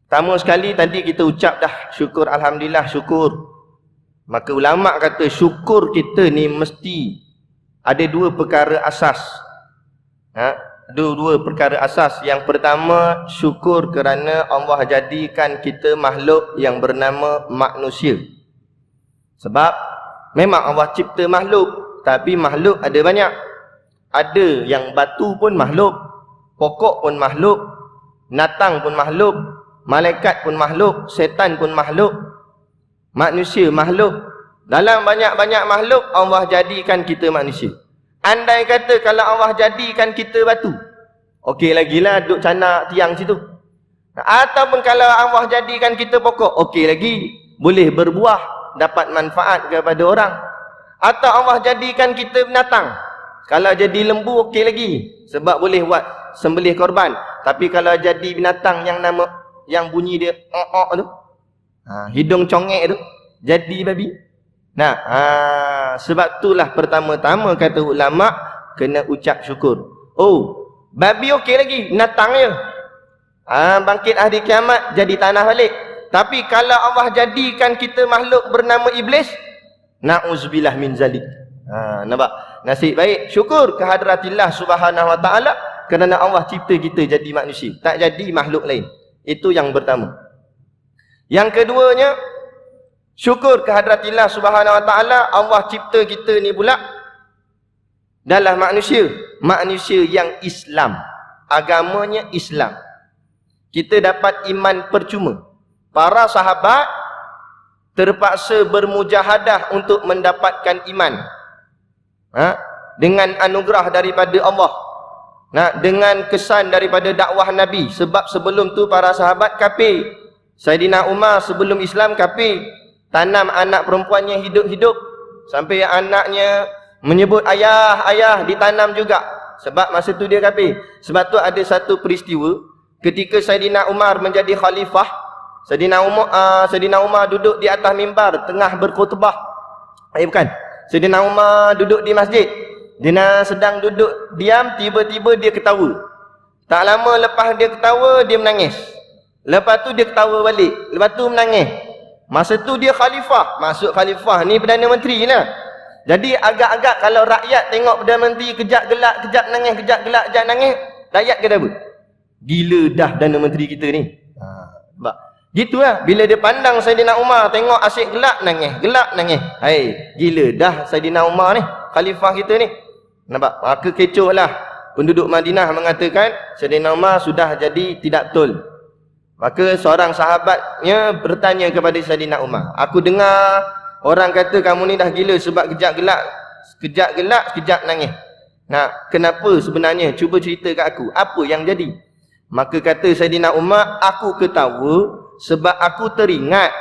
Pertama sekali tadi kita ucap dah syukur, alhamdulillah, syukur. Maka ulama kata syukur kita ni mesti ada dua perkara asas. Dua perkara asas. Yang pertama, syukur kerana Allah jadikan kita makhluk yang bernama manusia. Sebab memang Allah cipta makhluk, tapi makhluk ada banyak. Ada yang batu pun makhluk, pokok pun makhluk, binatang pun makhluk, malaikat pun makhluk, setan pun makhluk, manusia makhluk. Dalam banyak-banyak makhluk, Allah jadikan kita manusia. Andai kata kalau Allah jadikan kita batu, okey lagi lah duduk canak tiang situ. Ataupun kalau Allah jadikan kita pokok, okey lagi, boleh berbuah, dapat manfaat kepada orang. Atau Allah jadikan kita binatang, kalau jadi lembu okey lagi, sebab boleh buat sembelih korban. Tapi kalau jadi binatang yang bunyi dia tu, hidung congek tu, jadi babi. Sebab itulah pertama-tama kata ulama kena ucap syukur. Oh, babi okey lagi, binatang je. Bangkit hari kiamat jadi tanah balik. Tapi kalau Allah jadikan kita makhluk bernama iblis, na'uzubillah min zalik. Nampak? Nasib baik, syukur kehadratillah subhanahu wa ta'ala kerana Allah cipta kita jadi manusia, tak jadi makhluk lain. Itu yang pertama. Yang keduanya, syukur kehadratillah subhanahu wa ta'ala, Allah cipta kita ni pula dalam manusia yang Islam, agamanya Islam. Kita dapat iman percuma. Para sahabat terpaksa bermujahadah untuk mendapatkan iman, dengan anugerah daripada Allah, dengan kesan daripada dakwah Nabi. Sebab sebelum tu para sahabat kafir. Saidina Umar sebelum Islam kafir, tanam anak perempuannya hidup-hidup, sampai anaknya menyebut ayah, ayah, ditanam juga. Sebab masa tu dia kafir. Sebab tu ada satu peristiwa ketika Saidina Umar menjadi khalifah. Saidina Umar duduk di atas mimbar tengah berkhutbah. Bukan. Saidina Umar duduk di masjid. Dia sedang duduk diam, tiba-tiba dia ketawa. Tak lama lepas dia ketawa, dia menangis. Lepas tu dia ketawa balik. Lepas tu menangis. Masa tu dia khalifah. Masuk khalifah ni Perdana Menteri lah. Jadi agak-agak kalau rakyat tengok Perdana Menteri kejap gelak, kejap nangis, kejap gelak, kejap nangis, rakyat kata apa? Gila dah Perdana Menteri kita ni. Sebab gitu lah. Bila dia pandang Saidina Umar, tengok asyik gelak, nangis. Hai, gila dah Saidina Umar ni, khalifah kita ni. Nampak? Maka kecoh lah. Penduduk Madinah mengatakan Saidina Umar sudah jadi tidak betul. Maka seorang sahabatnya bertanya kepada Saidina Umar, aku dengar orang kata kamu ni dah gila sebab kejap gelak, kejap nangis. Kenapa sebenarnya? Cuba cerita kat aku, apa yang jadi? Maka kata Saidina Umar, aku ketawa sebab aku teringat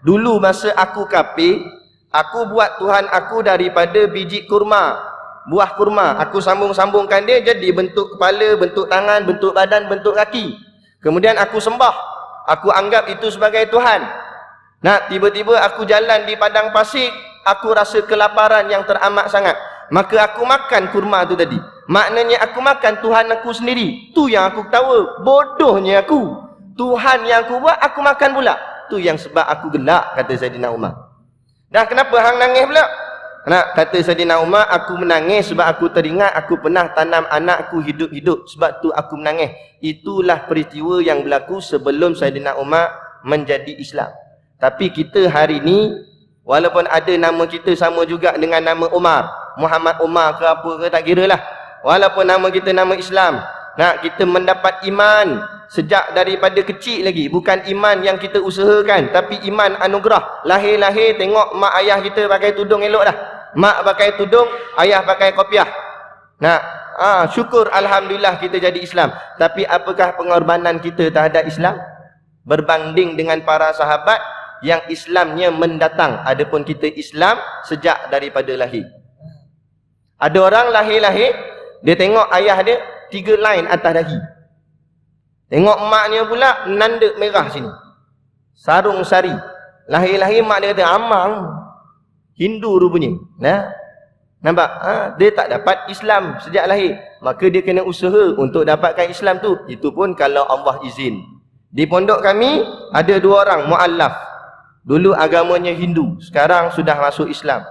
dulu masa aku kafir, aku buat Tuhan aku daripada biji kurma, buah kurma. Aku sambung-sambungkan dia jadi bentuk kepala, bentuk tangan, bentuk badan, bentuk kaki. Kemudian aku sembah, aku anggap itu sebagai Tuhan. Tiba-tiba aku jalan di padang pasir, aku rasa kelaparan yang teramat sangat. Maka aku makan kurma tu tadi. Maknanya aku makan Tuhan aku sendiri. Tu yang aku ketawa. Bodohnya aku. Tuhan yang aku buat, aku makan pula. Tu yang sebab aku gelak, kata Saidina Umar. Dah kenapa hang nangis pula? Kata Saidina Umar, aku menangis sebab aku teringat aku pernah tanam anak aku hidup-hidup. Sebab tu aku menangis. Itulah peristiwa yang berlaku sebelum Saidina Umar menjadi Islam. Tapi kita hari ni, walaupun ada nama kita sama juga dengan nama Umar, Muhammad Umar ke apa ke, tak kira lah. Walaupun nama kita nama Islam, kita mendapat iman sejak daripada kecil lagi. Bukan iman yang kita usahakan, tapi iman anugerah. Lahir-lahir tengok mak ayah kita pakai tudung elok dah. Mak pakai tudung, ayah pakai kopiah. Syukur alhamdulillah kita jadi Islam. Tapi apakah pengorbanan kita terhadap Islam berbanding dengan para sahabat yang Islamnya mendatang? Adapun kita Islam sejak daripada lahir. Ada orang lahir-lahir, dia tengok ayah dia 3 line atas dahi. Tengok maknya pula nanda merah sini, sarung sari. Lahir-lahir mak dia kata amang Hindu rupanya. Nampak? Dia tak dapat Islam sejak lahir. Maka dia kena usaha untuk dapatkan Islam tu. Itu pun kalau Allah izin. Di pondok kami ada 2 orang muallaf. Dulu agamanya Hindu, sekarang sudah masuk Islam.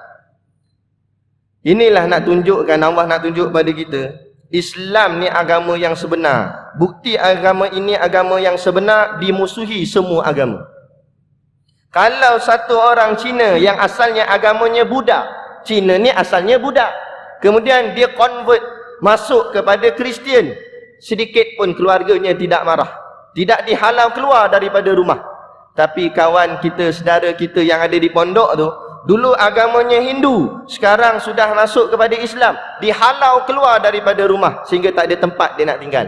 Inilah nak tunjukkan, Allah nak tunjuk pada kita, Islam ni agama yang sebenar. Bukti agama ini agama yang sebenar, dimusuhi semua agama. Kalau satu orang Cina yang asalnya agamanya Buddha, Cina ni asalnya Buddha, kemudian dia convert masuk kepada Kristian, sedikit pun keluarganya tidak marah, tidak dihalau keluar daripada rumah. Tapi kawan kita, saudara kita yang ada di pondok tu, dulu agamanya Hindu, sekarang sudah masuk kepada Islam, dihalau keluar daripada rumah sehingga tak ada tempat dia nak tinggal.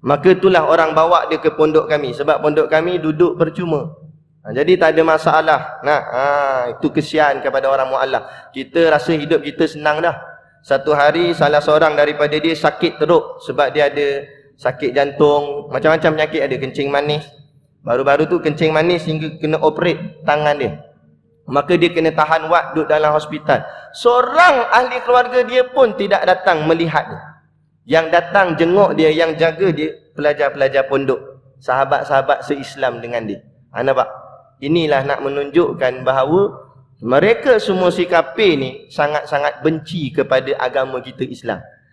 Maka itulah orang bawa dia ke pondok kami, sebab pondok kami duduk percuma. Jadi tak ada masalah. Itu kesian kepada orang mu'alaf. Kita rasa hidup kita senang dah. Satu hari salah seorang daripada dia sakit teruk sebab dia ada sakit jantung, macam-macam penyakit, ada kencing manis. Baru-baru tu kencing manis hingga kena operate tangan dia. Maka dia kena tahan wad, duduk dalam hospital. Seorang ahli keluarga dia pun tidak datang melihat dia. Yang datang jenguk dia, yang jaga dia, pelajar-pelajar pondok, sahabat-sahabat se-Islam dengan dia. Nampak? Inilah nak menunjukkan bahawa mereka semua si kafir ni sangat-sangat benci kepada agama kita Islam.